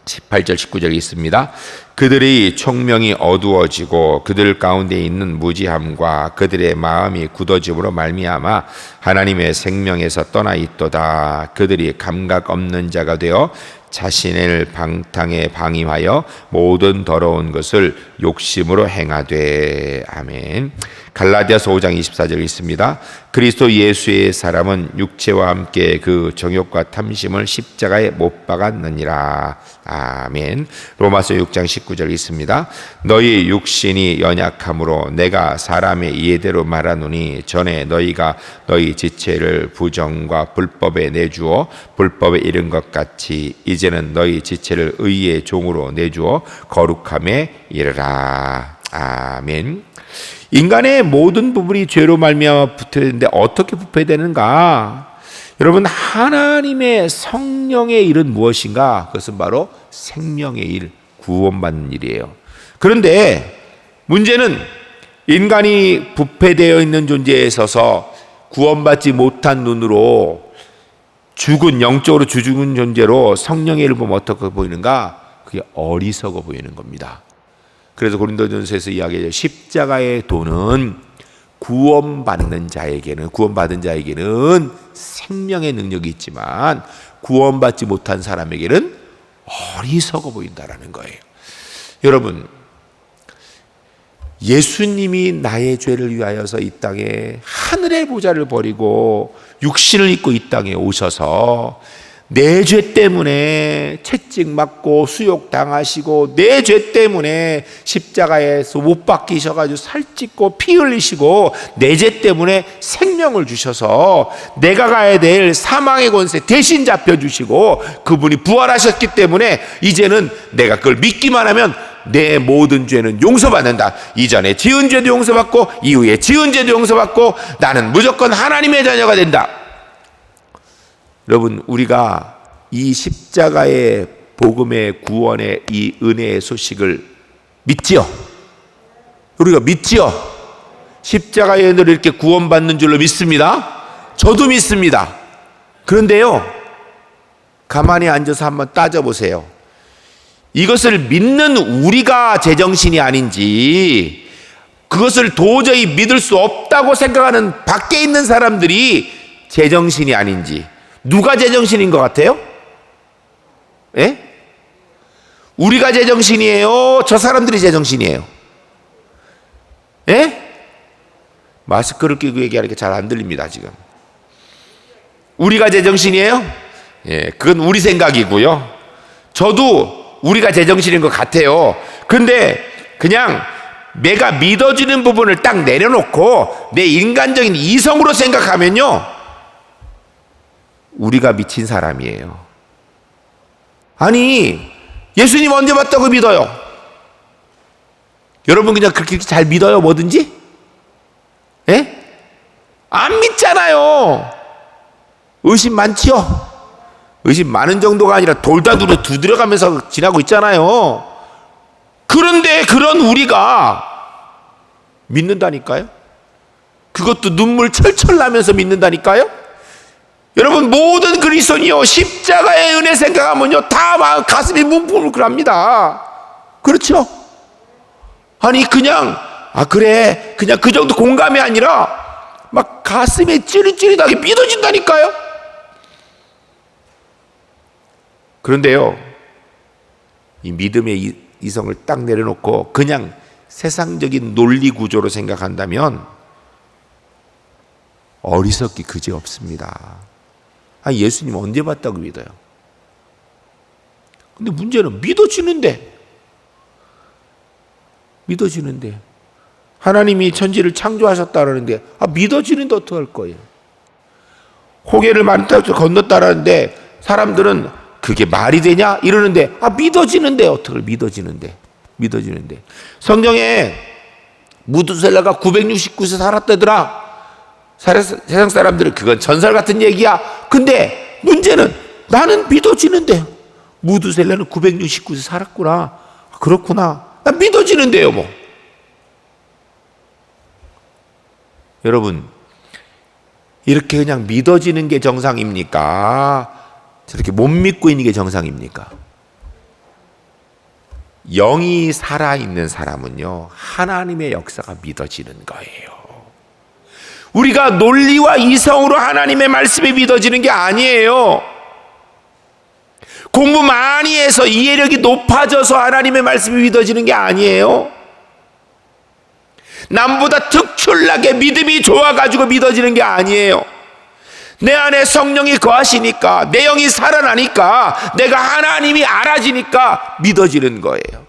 18절 19절 있습니다. 그들의 총명이 어두워지고 그들 가운데 있는 무지함과 그들의 마음이 굳어짐으로 말미암아 하나님의 생명에서 떠나 있도다. 그들이 감각 없는 자가 되어 자신을 방탕에 방임하여 모든 더러운 것을 욕심으로 행하되. 아멘. 갈라디아서 5장 24절 있습니다. 그리스도 예수의 사람은 육체와 함께 그 정욕과 탐심을 십자가에 못 박았느니라. 아멘. 로마서 6장 19절 있습니다. 너희 육신이 연약함으로 내가 사람의 이해대로 말하노니 전에 너희가 너희 지체를 부정과 불법에 내주어 불법에 이른 것 같이 이제는 너희 지체를 의의 종으로 내주어 거룩함에 이르라. 아멘. 인간의 모든 부분이 죄로 말미암아 부패되는데 어떻게 부패되는가? 여러분, 하나님의 성령의 일은 무엇인가? 그것은 바로 생명의 일, 구원받는 일이에요. 그런데 문제는 인간이 부패되어 있는 존재에 있어서 구원받지 못한 눈으로 죽은, 영적으로 죽은 존재로 성령의 일을 보면 어떻게 보이는가? 그게 어리석어 보이는 겁니다. 그래서 고린도전서에서 이야기해요. 십자가의 도는 구원받는 자에게는, 구원받은 자에게는 생명의 능력이 있지만 구원받지 못한 사람에게는 어리석어 보인다라는 거예요. 여러분, 예수님이 나의 죄를 위하여서 이 땅에 하늘의 보좌를 버리고 육신을 입고 이 땅에 오셔서 내 죄 때문에 채찍맞고 수욕당하시고 내 죄 때문에 십자가에서 못 박히셔가지고 살찢고 피 흘리시고 내 죄 때문에 생명을 주셔서 내가 가야 될 사망의 권세 대신 잡혀주시고 그분이 부활하셨기 때문에 이제는 내가 그걸 믿기만 하면 내 모든 죄는 용서받는다. 이전에 지은 죄도 용서받고 이후에 지은 죄도 용서받고 나는 무조건 하나님의 자녀가 된다. 여러분, 우리가 이 십자가의 복음의 구원의 이 은혜의 소식을 믿지요? 우리가 믿지요? 십자가의 은혜로 이렇게 구원받는 줄로 믿습니다. 저도 믿습니다. 그런데요, 가만히 앉아서 한번 따져보세요. 이것을 믿는 우리가 제정신이 아닌지, 그것을 도저히 믿을 수 없다고 생각하는 밖에 있는 사람들이 제정신이 아닌지, 누가 제정신인 것 같아요? 예? 우리가 제정신이에요? 저 사람들이 제정신이에요? 예? 마스크를 끼고 얘기하니까 잘 안 들립니다, 지금. 우리가 제정신이에요? 예, 그건 우리 생각이고요. 저도 우리가 제정신인 것 같아요. 근데 그냥 내가 믿어지는 부분을 딱 내려놓고 내 인간적인 이성으로 생각하면요, 우리가 미친 사람이에요. 아니, 예수님 언제 봤다고 믿어요? 여러분 그냥 그렇게 잘 믿어요, 뭐든지? 예? 안 믿잖아요. 의심 많지요? 의심 많은 정도가 아니라 돌다두려 두드려가면서 지나고 있잖아요. 그런데 그런 우리가 믿는다니까요. 그것도 눈물 철철 나면서 믿는다니까요. 여러분, 모든 그리스도인이요 십자가의 은혜 생각하면요 다 가슴이 뭉클합니다. 그렇죠? 아니 그냥 그래 그냥 그 정도 공감이 아니라 막 가슴에 찌릿찌릿하게 믿어진다니까요. 그런데요, 이 믿음의 이성을 딱 내려놓고 그냥 세상적인 논리 구조로 생각한다면 어리석기 그지없습니다. 예수님 언제 봤다고 믿어요? 근데 문제는 믿어지는데 하나님이 천지를 창조하셨다라는데 믿어지는데 어떡할 거예요? 호계를 만들어서 건넜다라는데 사람들은 그게 말이 되냐 이러는데 믿어지는데 어떡할 믿어지는데 성경에 무두셀라가 969세 살았다더라. 세상 사람들은 그건 전설 같은 얘기야. 근데 문제는 나는 믿어지는데 무두셀라는 969세 살았구나. 그렇구나. 나 믿어지는데요 뭐. 여러분, 이렇게 그냥 믿어지는 게 정상입니까? 저렇게 못 믿고 있는 게 정상입니까? 영이 살아있는 사람은요 하나님의 역사가 믿어지는 거예요. 우리가 논리와 이성으로 하나님의 말씀이 믿어지는 게 아니에요. 공부 많이 해서 이해력이 높아져서 하나님의 말씀이 믿어지는 게 아니에요. 남보다 특출나게 믿음이 좋아가지고 믿어지는 게 아니에요. 내 안에 성령이 거하시니까, 내 영이 살아나니까, 내가 하나님이 알아지니까 믿어지는 거예요.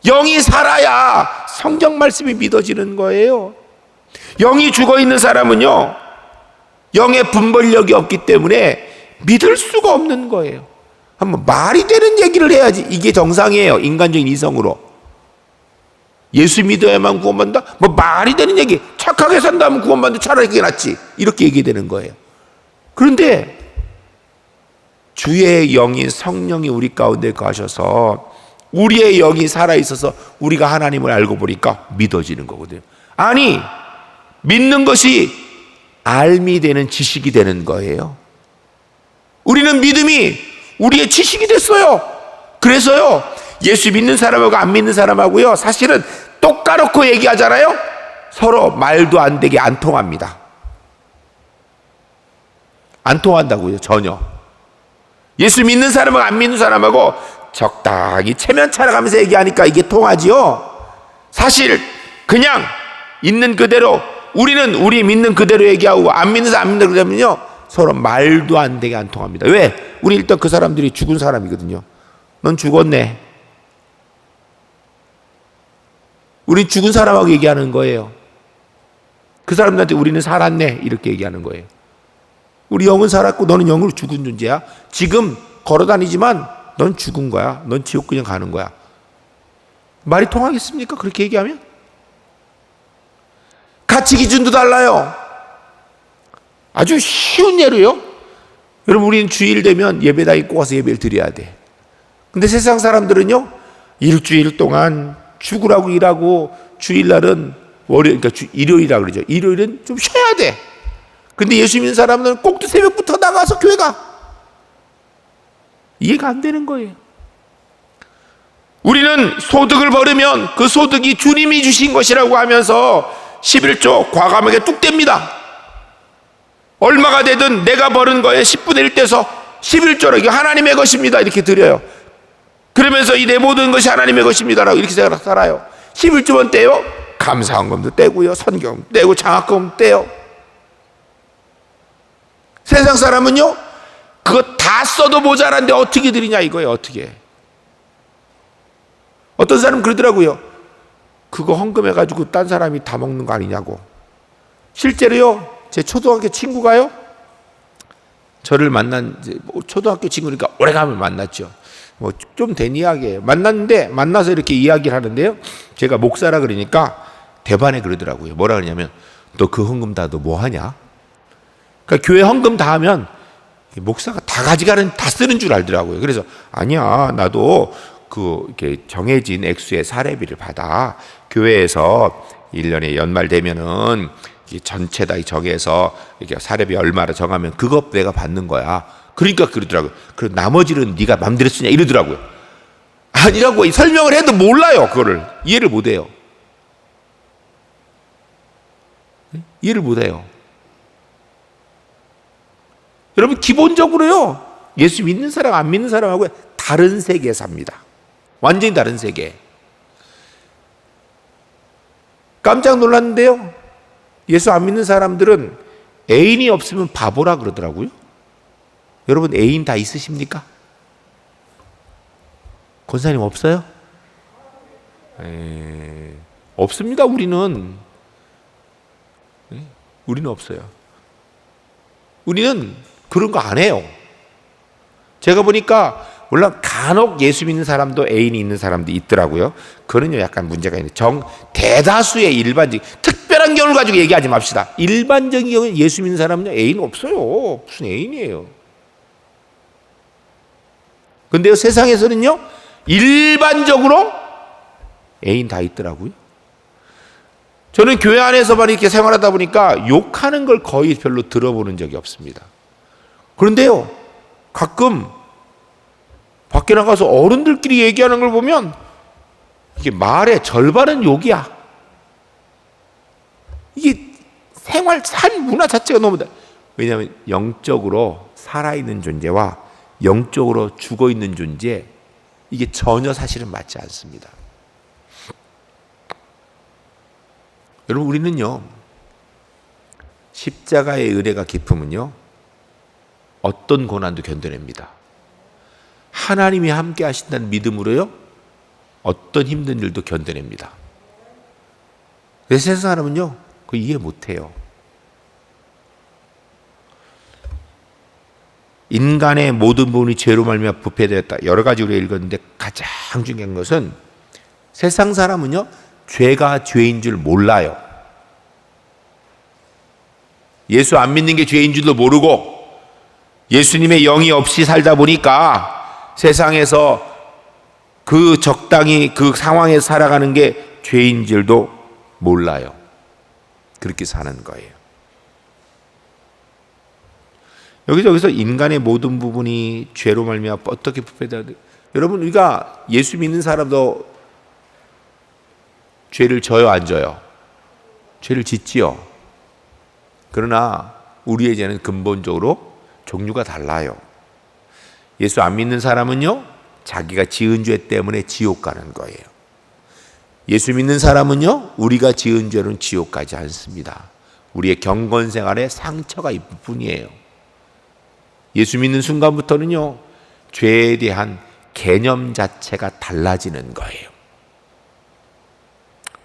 영이 살아야 성경 말씀이 믿어지는 거예요. 영이 죽어있는 사람은요 영의 분별력이 없기 때문에 믿을 수가 없는 거예요. 한번 말이 되는 얘기를 해야지 이게 정상이에요. 인간적인 이성으로 예수 믿어야만 구원받는다? 말이 되는 얘기. 착하게 산다면 구원받는다. 차라리 그게 낫지. 이렇게 얘기되는 거예요. 그런데 주의 영인 성령이 우리 가운데 거하셔서 우리의 영이 살아있어서 우리가 하나님을 알고 보니까 믿어지는 거거든요. 아니, 믿는 것이 알미 되는 지식이 되는 거예요. 우리는 믿음이 우리의 지식이 됐어요. 그래서요 예수 믿는 사람하고 안 믿는 사람하고요 사실은 똑 까놓고 얘기하잖아요. 서로 말도 안 되게 안 통합니다. 안 통한다고요. 전혀. 예수 믿는 사람하고 안 믿는 사람하고 적당히 체면 차려가면서 얘기하니까 이게 통하지요. 사실 그냥 있는 그대로 우리는 우리 믿는 그대로 얘기하고 안 믿는 사람 안 믿는 그대로면요 서로 말도 안 되게 안 통합니다. 왜? 우리 일단 그 사람들이 죽은 사람이거든요. 넌 죽었네. 우리 죽은 사람하고 얘기하는 거예요. 그 사람들한테 우리는 살았네 이렇게 얘기하는 거예요. 우리 영은 살았고 너는 영으로 죽은 존재야. 지금 걸어다니지만 넌 죽은 거야. 넌 지옥 그냥 가는 거야. 말이 통하겠습니까? 그렇게 얘기하면? 가치 기준도 달라요. 아주 쉬운 예로요. 여러분, 우리는 주일 되면 예배당에 꼭 와서 예배를 드려야 돼. 근데 세상 사람들은요 일주일 동안 죽으라고 일하고 주일날은 그러니까 일요일이라 그러죠. 일요일은 좀 쉬어야 돼. 근데 예수 믿는 사람들은 꼭 새벽부터 나가서 교회 가. 이해가 안 되는 거예요. 우리는 소득을 벌으면 그 소득이 주님이 주신 것이라고 하면서 11조 과감하게 뚝 뗍니다. 얼마가 되든 내가 버는 거에 10분의 1 떼서 11조로 이게 하나님의 것입니다 이렇게 드려요. 그러면서 이 내 모든 것이 하나님의 것입니다라고 이렇게 생각하고 살아요. 11조만 떼요. 감사헌금도 떼고요. 선경 떼고 장학금 떼요. 세상 사람은요 그거 다 써도 모자란데 어떻게 드리냐 이거예요. 어떻게. 어떤 사람은 그러더라고요. 그거 헌금해가지고 딴 사람이 다 먹는 거 아니냐고. 실제로요 제 초등학교 친구가요 저를 만난 초등학교 친구니까 오래간만에 만났죠. 좀 된 이야기예요. 만났는데 만나서 이렇게 이야기를 하는데요 제가 목사라 그러니까 대반에 그러더라고요. 뭐라 그러냐면 너 그 헌금 다 너 뭐 하냐? 그러니까 교회 헌금 다 하면 목사가 다 가져가는 다 쓰는 줄 알더라고요. 그래서 아니야 나도 그 이렇게 정해진 액수의 사례비를 받아 교회에서 1년에 연말 되면은 전체 다 정해서 이렇게 사례비 얼마를 정하면 그것 내가 받는 거야. 그러니까 그러더라고요. 그리고 나머지는 네가 맘대로 쓰냐 이러더라고요. 아니라고 설명을 해도 몰라요. 그거를 이해를 못해요. 이해를 못해요. 여러분 기본적으로요, 예수 믿는 사람 안 믿는 사람하고 다른 세계에 삽니다. 완전히 다른 세계. 깜짝 놀랐는데요, 예수 안 믿는 사람들은 애인이 없으면 바보라 그러더라고요. 여러분 애인 다 있으십니까? 권사님 없어요? 없습니다. 우리는 없어요. 우리는 그런 거 안 해요. 제가 보니까 물론 간혹 예수 믿는 사람도 애인이 있는 사람도 있더라고요. 그거는요 약간 문제가 있는데, 대다수의 일반적 특별한 경우를 가지고 얘기하지 맙시다. 일반적인 경우는 예수 믿는 사람은요 애인 없어요. 무슨 애인이에요. 근데요 세상에서는요 일반적으로 애인 다 있더라고요. 저는 교회 안에서만 이렇게 생활하다 보니까 욕하는 걸 거의 별로 들어보는 적이 없습니다. 그런데요 가끔 밖에 나가서 어른들끼리 얘기하는 걸 보면 이게 말의 절반은 욕이야. 이게 산 문화 자체가 너무 왜냐하면 영적으로 살아있는 존재와 영적으로 죽어있는 존재, 이게 전혀 사실은 맞지 않습니다. 여러분 우리는요 십자가의 은혜가 깊으면요 어떤 고난도 견뎌냅니다. 하나님이 함께 하신다는 믿음으로요 어떤 힘든 일도 견뎌냅니다. 그래서 세상 사람은요 그거 이해 못해요. 인간의 모든 부분이 죄로 말미암아 부패되었다, 여러 가지 우리가 읽었는데 가장 중요한 것은 세상 사람은요 죄가 죄인 줄 몰라요. 예수 안 믿는 게 죄인 줄도 모르고 예수님의 영이 없이 살다 보니까 세상에서 적당히 그 상황에 살아가는 게 죄인 줄도 몰라요. 그렇게 사는 거예요. 여기저기서 인간의 모든 부분이 죄로 말미암아 어떻게 부패되다. 여러분 우리가 예수 믿는 사람도 죄를 져요 안 져요? 죄를 짓지요. 그러나 우리의 죄는 근본적으로 종류가 달라요. 예수 안 믿는 사람은요 자기가 지은 죄 때문에 지옥 가는 거예요. 예수 믿는 사람은요 우리가 지은 죄는 지옥 가지 않습니다. 우리의 경건 생활에 상처가 있을 뿐이에요. 예수 믿는 순간부터는요 죄에 대한 개념 자체가 달라지는 거예요.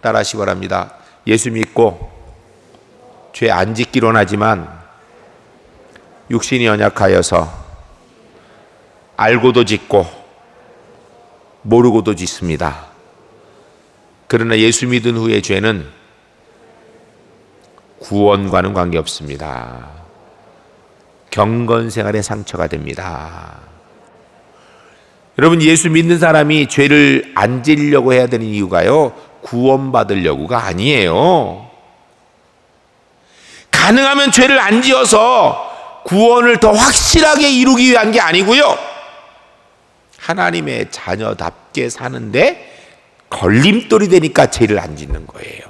따라하시기 바랍니다. 예수 믿고 죄 안 짓기로 하지만 육신이 연약하여서 알고도 짓고 모르고도 짓습니다. 그러나 예수 믿은 후의 죄는 구원과는 관계없습니다. 경건 생활의 상처가 됩니다. 여러분 예수 믿는 사람이 죄를 안 지려고 해야 되는 이유가요 구원받으려고가 아니에요. 가능하면 죄를 안 지어서 구원을 더 확실하게 이루기 위한 게 아니고요 하나님의 자녀답게 사는데 걸림돌이 되니까 죄를 안 짓는 거예요.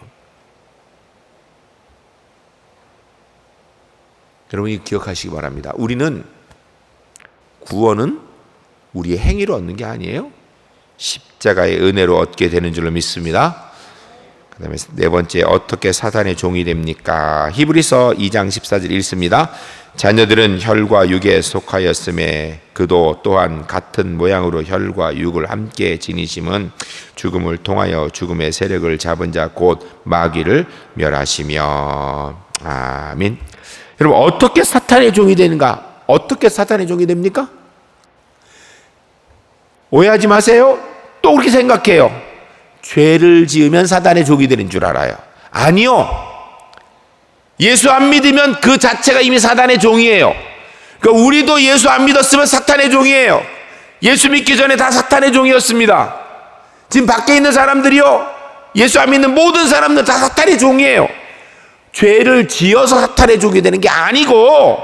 여러분이 기억하시기 바랍니다. 우리는 구원은 우리의 행위로 얻는 게 아니에요. 십자가의 은혜로 얻게 되는 줄로 믿습니다. 그 다음에 네 번째, 어떻게 사단의 종이 됩니까? 히브리서 2장 14절 읽습니다. 자녀들은 혈과 육에 속하였음에 그도 또한 같은 모양으로 혈과 육을 함께 지니심은 죽음을 통하여 죽음의 세력을 잡은 자 곧 마귀를 멸하시며. 아멘. 여러분 어떻게 사탄의 종이 되는가? 어떻게 사탄의 종이 됩니까? 오해하지 마세요. 또 그렇게 생각해요. 죄를 지으면 사탄의 종이 되는 줄 알아요. 아니요. 예수 안 믿으면 그 자체가 이미 사탄의 종이에요. 그러니까 우리도 예수 안 믿었으면 사탄의 종이에요. 예수 믿기 전에 다 사탄의 종이었습니다. 지금 밖에 있는 사람들이요 예수 안 믿는 모든 사람들 다 사탄의 종이에요. 죄를 지어서 사탄의 종이 되는 게 아니고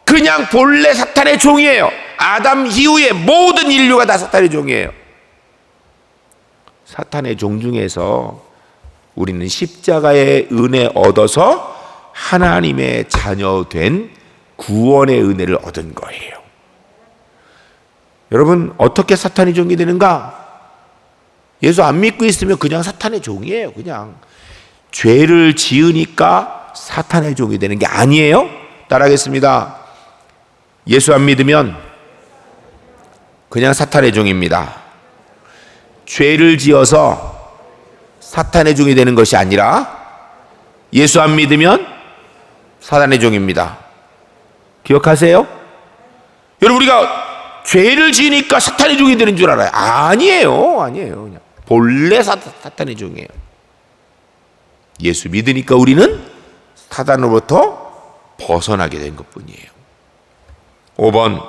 그냥 본래 사탄의 종이에요. 아담 이후에 모든 인류가 다 사탄의 종이에요. 사탄의 종 중에서 우리는 십자가의 은혜 얻어서 하나님의 자녀된 구원의 은혜를 얻은 거예요. 여러분, 어떻게 사탄의 종이 되는가? 예수 안 믿고 있으면 그냥 사탄의 종이에요. 그냥 죄를 지으니까 사탄의 종이 되는 게 아니에요. 따라하겠습니다. 예수 안 믿으면 그냥 사탄의 종입니다. 죄를 지어서 사탄의 종이 되는 것이 아니라 예수 안 믿으면 사탄의 종입니다. 기억하세요? 여러분, 우리가 죄를 지으니까 사탄의 종이 되는 줄 알아요? 아니에요. 그냥 본래 사탄의 종이에요. 예수 믿으니까 우리는 사탄으로부터 벗어나게 된 것뿐이에요. 5번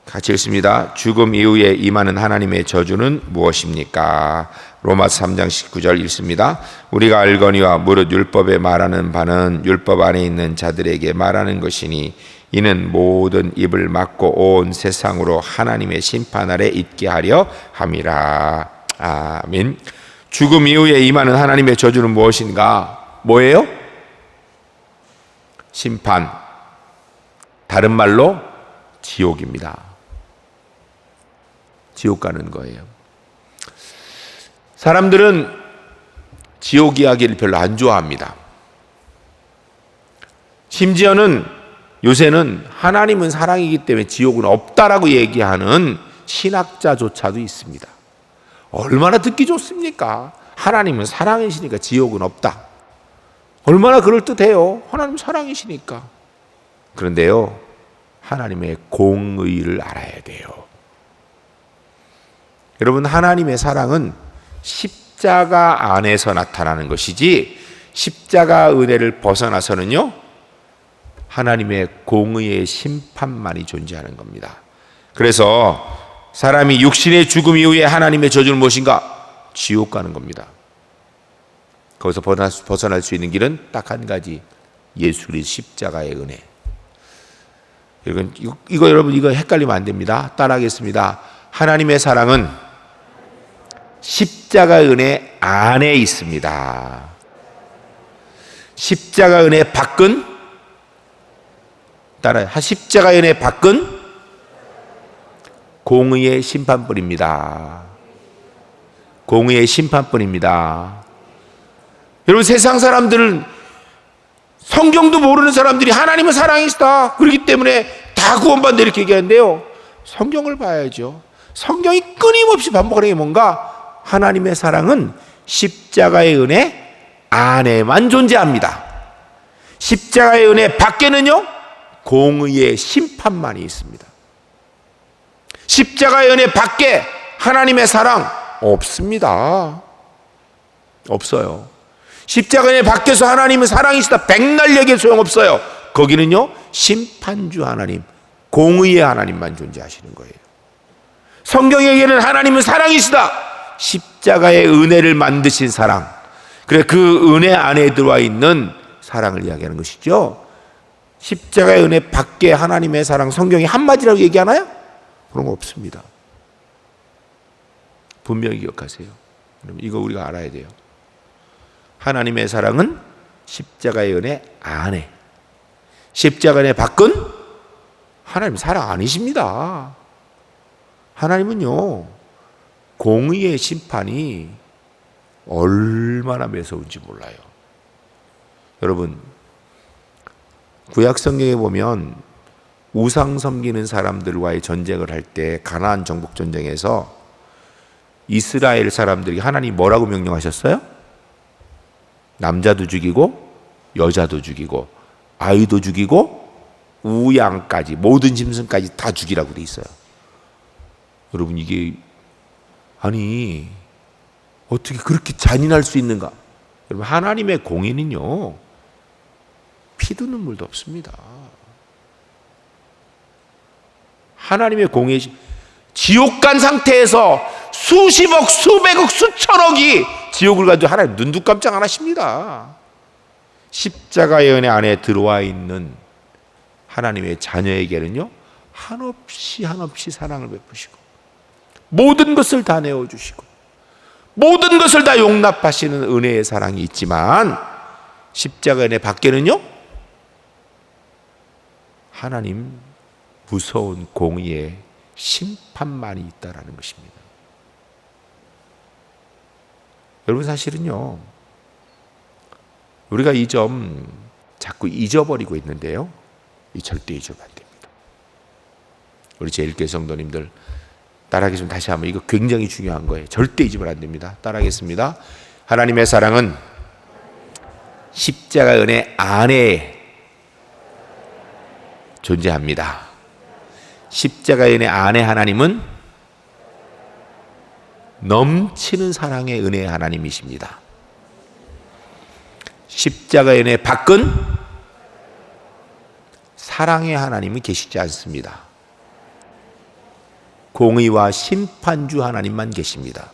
같이 읽습니다. 죽음 이후에 임하는 하나님의 저주는 무엇입니까? 로마서 3장 19절 읽습니다. 우리가 알거니와 무릇 율법에 말하는 바는 율법 안에 있는 자들에게 말하는 것이니 이는 모든 입을 막고 온 세상으로 하나님의 심판 아래 있게 하려 함이라. 아멘. 죽음 이후에 임하는 하나님의 저주는 무엇인가? 뭐예요? 심판. 다른 말로 지옥입니다. 지옥 가는 거예요. 사람들은 지옥 이야기를 별로 안 좋아합니다. 심지어는 요새는 하나님은 사랑이기 때문에 지옥은 없다라고 얘기하는 신학자조차도 있습니다. 얼마나 듣기 좋습니까? 하나님은 사랑이시니까 지옥은 없다. 얼마나 그럴듯해요. 하나님 사랑이시니까. 그런데요, 하나님의 공의를 알아야 돼요. 여러분, 하나님의 사랑은 십자가 안에서 나타나는 것이지 십자가 은혜를 벗어나서는요, 하나님의 공의의 심판만이 존재하는 겁니다. 그래서 사람이 육신의 죽음 이후에 하나님의 저주는 무엇인가? 지옥 가는 겁니다. 거기서 벗어날 수 있는 길은 딱 한 가지, 예수 그리스도 십자가의 은혜. 여러분 이거 헷갈리면 안 됩니다. 따라하겠습니다. 하나님의 사랑은 십자가 은혜 안에 있습니다. 십자가 은혜 밖은, 십자가 은혜 밖은 공의의 심판뿐입니다. 공의의 심판뿐입니다. 여러분, 세상 사람들은, 성경도 모르는 사람들이 하나님은 사랑이시다, 그렇기 때문에 다 구원받는다 이렇게 얘기하는데요, 성경을 봐야죠. 성경이 끊임없이 반복하는 게 뭔가? 하나님의 사랑은 십자가의 은혜 안에만 존재합니다. 십자가의 은혜 밖에는요, 공의의 심판만이 있습니다. 십자가의 은혜 밖에 하나님의 사랑 없습니다. 없어요. 십자가의 은혜 밖에서 하나님은 사랑이시다 백날 얘기해 소용없어요. 거기는요, 심판주 하나님, 공의의 하나님만 존재하시는 거예요. 성경에게는 하나님은 사랑이시다, 십자가의 은혜를 만드신 사랑, 그래 그 은혜 안에 들어와 있는 사랑을 이야기하는 것이죠. 십자가의 은혜 밖에 하나님의 사랑, 성경이 한마디라고 얘기하나요? 그런 거 없습니다. 분명히 기억하세요. 이거 우리가 알아야 돼요. 하나님의 사랑은 십자가의 은혜 안에, 십자가의 은혜 밖은 하나님 사랑 아니십니다. 하나님은요, 공의의 심판이 얼마나 매서운지 몰라요. 여러분, 구약 성경에 보면 우상 섬기는 사람들과의 전쟁을 할 때, 가나안 정복 전쟁에서 이스라엘 사람들이 하나님 뭐라고 명령하셨어요? 남자도 죽이고 여자도 죽이고 아이도 죽이고 우양까지, 모든 짐승까지 다 죽이라고 돼 있어요. 여러분, 이게 아니 어떻게 그렇게 잔인할 수 있는가? 여러분, 하나님의 공의는요, 피도 눈물도 없습니다. 하나님의 공의, 지옥 간 상태에서 수십억, 수백억, 수천억이 지옥을 가도 하나님 눈도 깜짝 안 하십니다. 십자가의 은혜 안에 들어와 있는 하나님의 자녀에게는요, 한없이 사랑을 베푸시고 모든 것을 다 내어주시고 모든 것을 다 용납하시는 은혜의 사랑이 있지만, 십자가 은혜 밖에는요, 하나님 무서운 공의의 심판만이 있다라는 것입니다. 여러분, 사실은요, 우리가 이 점 자꾸 잊어버리고 있는데요, 이 절대 잊으면 안 됩니다. 우리 제1교 성도님들 따라하겠습니다. 다시 한번, 이거 굉장히 중요한 거예요. 절대 잊으면 안 됩니다. 따라하겠습니다. 하나님의 사랑은 십자가 은혜 안에 존재합니다. 십자가 은혜 안에 하나님은 넘치는 사랑의 은혜의 하나님이십니다. 십자가 은혜 밖은 사랑의 하나님은 계시지 않습니다. 공의와 심판주 하나님만 계십니다.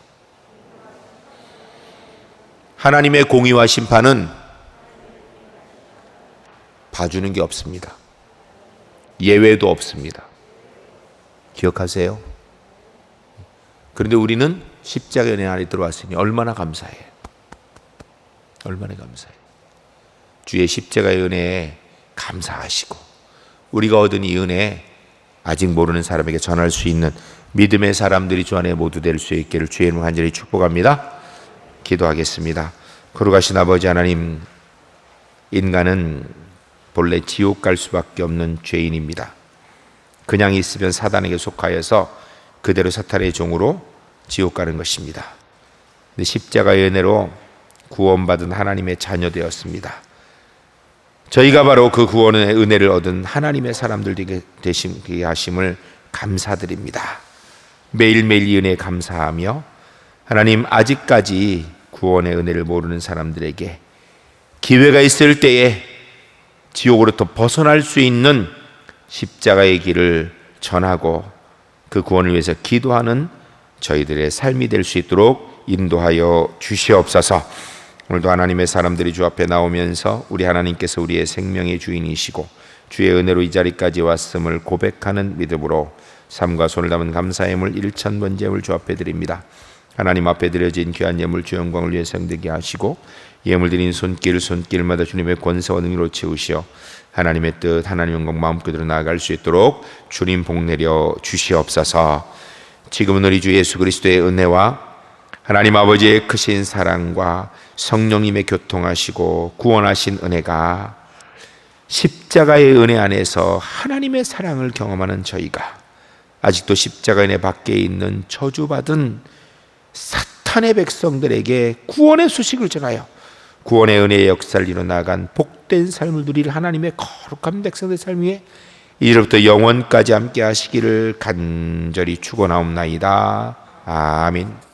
하나님의 공의와 심판은 봐주는 게 없습니다. 예외도 없습니다. 기억하세요? 그런데 우리는 십자가의 은혜 안에 들어왔으니 얼마나 감사해요. 얼마나 감사해요. 주의 십자가의 은혜에 감사하시고 우리가 얻은 이 은혜 아직 모르는 사람에게 전할 수 있는 믿음의 사람들이 주 안에 모두 될 수 있기를 주의 이름으로 간절히 축복합니다. 기도하겠습니다. 거룩하신 아버지 하나님, 인간은 본래 지옥 갈 수밖에 없는 죄인입니다. 그냥 있으면 사단에게 속하여서 그대로 사탄의 종으로 지옥 가는 것입니다. 근데 십자가의 은혜로 구원받은 하나님의 자녀 되었습니다. 저희가 바로 그 구원의 은혜를 얻은 하나님의 사람들 되게 하심을 감사드립니다. 매일매일 이 은혜에 감사하며 하나님, 아직까지 구원의 은혜를 모르는 사람들에게 기회가 있을 때에 지옥으로부터 벗어날 수 있는 십자가의 길을 전하고 그 구원을 위해서 기도하는 저희들의 삶이 될 수 있도록 인도하여 주시옵소서. 오늘도 하나님의 사람들이 주 앞에 나오면서 우리 하나님께서 우리의 생명의 주인이시고 주의 은혜로 이 자리까지 왔음을 고백하는 믿음으로 삶과 손을 담은 감사의 예물 1,000번째 주 앞에 드립니다. 하나님 앞에 드려진 귀한 예물 주 영광을 위해 성되게 하시고 예물 드린 손길마다 주님의 권세와 능력으로 채우시어 하나님의 뜻, 하나님의 영광 마음껏으로 나아갈 수 있도록 주님 복 내려 주시옵소서. 지금은 우리 주 예수 그리스도의 은혜와 하나님 아버지의 크신 사랑과 성령님의 교통하시고 구원하신 은혜가 십자가의 은혜 안에서 하나님의 사랑을 경험하는 저희가 아직도 십자가 은혜 밖에 있는 저주받은 사탄의 백성들에게 구원의 소식을 전하여 구원의 은혜의 역사를 이뤄나간 복된 삶을 누릴 하나님의 거룩한 백성들의 삶 위에 이제부터 영원까지 함께 하시기를 간절히 축원하옵나이다. 아멘.